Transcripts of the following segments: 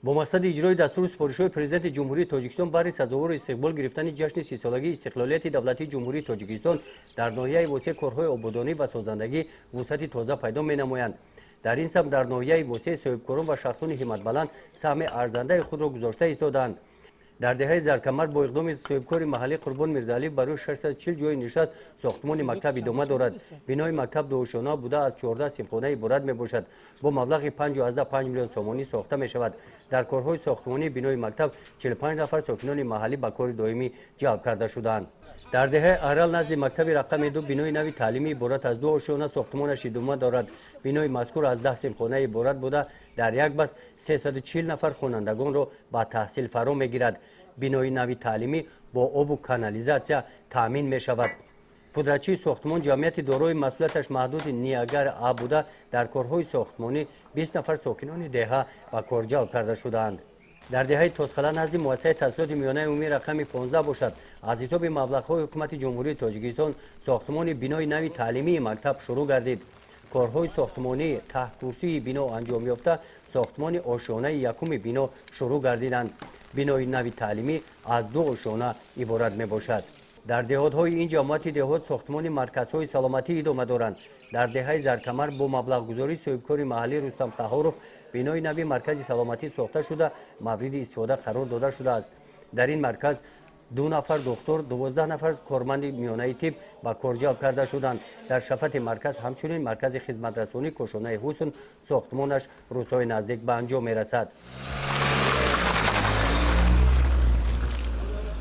با مقصد اجرای دستور سپارش‌های پرزیدنت جمهوری تاجیکستان برای سزاوار استقبال گرفتن جشن 30 سالگی استقلالیت دولتی جمهوری تاجیکستان در ناحیه واسع کارهای آبادانی و سازندگی وسعت تازه پیدا می‌نمایند. در این سمت در ناحیه واسع صاحبکاران و شخصان همت بلند سهم ارزنده خود را گذاشته ایستادند. در دهه زرکمر با اقدام صاحبکار محلی قربان میرزاعلی برای 640 جای نشست ساختمان مکتب ادامه دارد. بنای مکتب دوشانه بوده از 14 صنفخانه عبارت میباشد. با مبلغ 5.5 میلیون سومانی ساخته می شود. در کارهای ساختمانی بنای مکتب 45 نفر ساکنان محلی به کار دائمی جلب کرده شدند. در دهه ارل نزد مکتب رقم 2 بنای نوی تعلیمی عبارت از 2 آشیانه ساختمانش ادامه دارد. بنای مذکور از 10 صنفخانه عبارت بوده در یک بس 340 نفر خوانندگان را به تحصیل فرا میگیرد. بنای نوی تعلیمی با آب و کانالیزاسیا تامین می شود. پودرچی ساختمان جمعیت دارای مسئولیتش محدود نیاگر آب بوده در کارهای ساختمانی 20 نفر ساکنان دهه به کار جلب کرده شدند. در دهه تاسخلا نزد مؤسسه تحصیلات میانه عمومی رقم 15 باشد. از حساب مبلغ‌های حکومت جمهوری تاجیکستان ساختمان بنای نوی تعلیمی مکتب شروع گردید. کارهای ساختمانی ته کرسی بنا انجام یافته ساختمان آشیانه یکم بنا شروع گردیدند. بنای نوی تعلیمی از 2 آشیانه عبارت می باشد. در دهات‌های این جماعت دهات ساختمان مرکزهای سلامتی ادامه دارند. در دهه زرکمر با مبلغ گذاری صاحبکار محلی رستم طهاروف بنای نوی مرکز سلامتی ساخته شده مورد استفاده قرار داده شده است. در این مرکز 2 نفر دکتر 12 نفر کارمند میانه طب به کار جلب کرده شدند. در شفت مرکز همچنین مرکز خدمت رسانی کوشانه حسن ساختمانش روزهای نزدیک به انجام میرسد.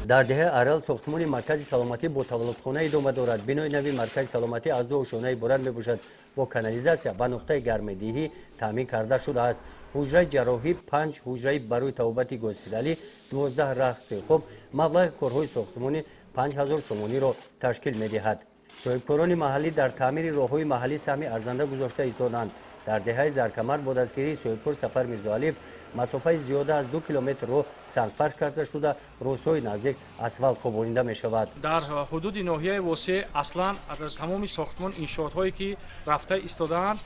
در دهه ارل ساختمان مرکز سلامتی با تولدخانه ادامه دارد. بنای نوی مرکز سلامتی از 2 آشیانه عبارت میباشد. با کانالیزاسیا به نقطه گرمدهی تامین کرده شده است. حجره جراحی 5 حجره برای توبت گوسپیتالی 12 رخت خوب مبلغ کارهای ساختمانی 5000 سومانی را تشکیل میدهد. صاحبکاران محلی در تعمیر راههای محلی سهم ارزنده گذاشته ایستادند. در دهه زرکمر با دستگیری صاحبکار سفر میرزاعلیف مسافه زیاده از 2 کیلومتر را سنگفرش کرده شده روزهای نزدیک اسفالت خوابانیده می شود. در حدود ناحیه واسع اصلا تمام ساختمان انشاءات‌هایی که رفته ایستادند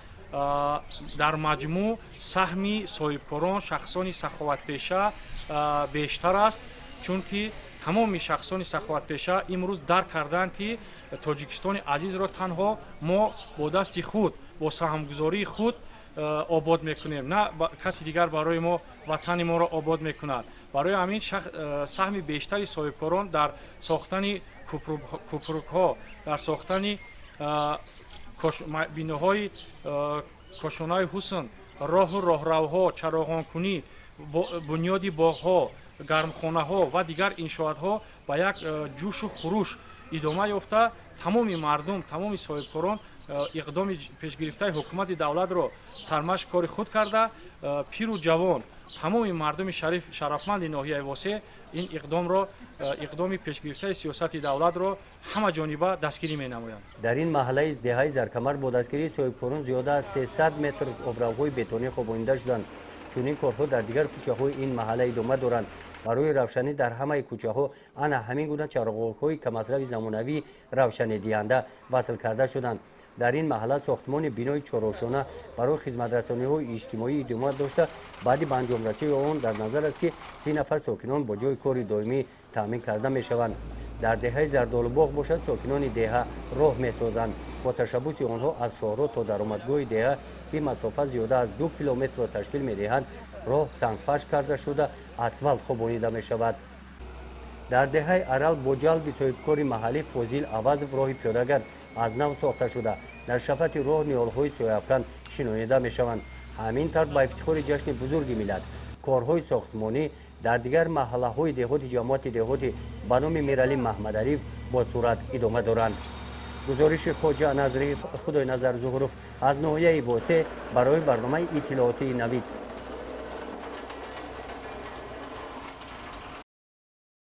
در مجموع سهم صاحبکاران شخصان سخاوتپیشه بیشتر است، چون که تمام شخصان سخاوتپیشه امروز درک کردند که تاجیکستان عزیز را تنها ما با دست خود با سهمگذاری خود آباد میکنیم، نه کسی دیگر برای ما وطن ما را آباد میکند. برای همین سهم بیشتری صاحبکاران در ساختن کوپرک ها، در ساختن بیناهای کاشانه حسن، راه و راهروها، چراغانکنی، بنیادی باغها، گرمخانه ها و دیگر انشاءات ها با یک جوش و خروش ادامه یافته. تمام مردم، تمام صاحبکاران اقدام پیشگرفته حکومت دولت را سرمشق کار خود کرده. پیر و جوان تمام مردم شرفمند ناحیه واسع این اقدام پیشگرفته سیاست دولت را همه جانبه دستگیری می نمایند. در این محله دهه زرکمر با دستگیری صاحبکاران زیاده از 300 متر آبروهای بتونی خوابانیده شدند. چون این کارها در دیگر کوچه های این محله ادامه دارند. برای روشنی در همه کوچه ها انا همین گونه چراغ‌های کم مصرف زمانوی روشنی دهنده وصل کرده شدند. در این محله ساختمان بنای 4 آشیانه برای خدمت رسانی های اجتماعی ادامه داشته. بعد به انجام رسانی آن در نظر است که 30 نفر ساکنان با جای کار دائمی تامین کرده می شوند. در دهه زردالو باشد ساکنان دهه راه می سازند. با تشبث آنها از شهرها تا درآمدگاه دهه که مسافت زیاده از 2 کیلومتر را تشکیل می دهند راه سنگفرش کرده شده اسفالت خوابانیده می شود. در دهه ارل با جلب صاحبکار محلی فاضل عوض راه پیاده‌گرد از نو ساخته شده. در شفت راه نیالهای سایه‌افکن شنانیده می شوند. همین طور با افتخار جشن بزرگ میلاد کارهای ساختمانی در دیگر محله های دهات جماعت دهات به نام میرعلی محمدعریف با صورت ادامه دارند. گزارش خواجه نظری خدای نظر زهروف از ناحیه واسع برای برنامه اطلاعاتی نوید.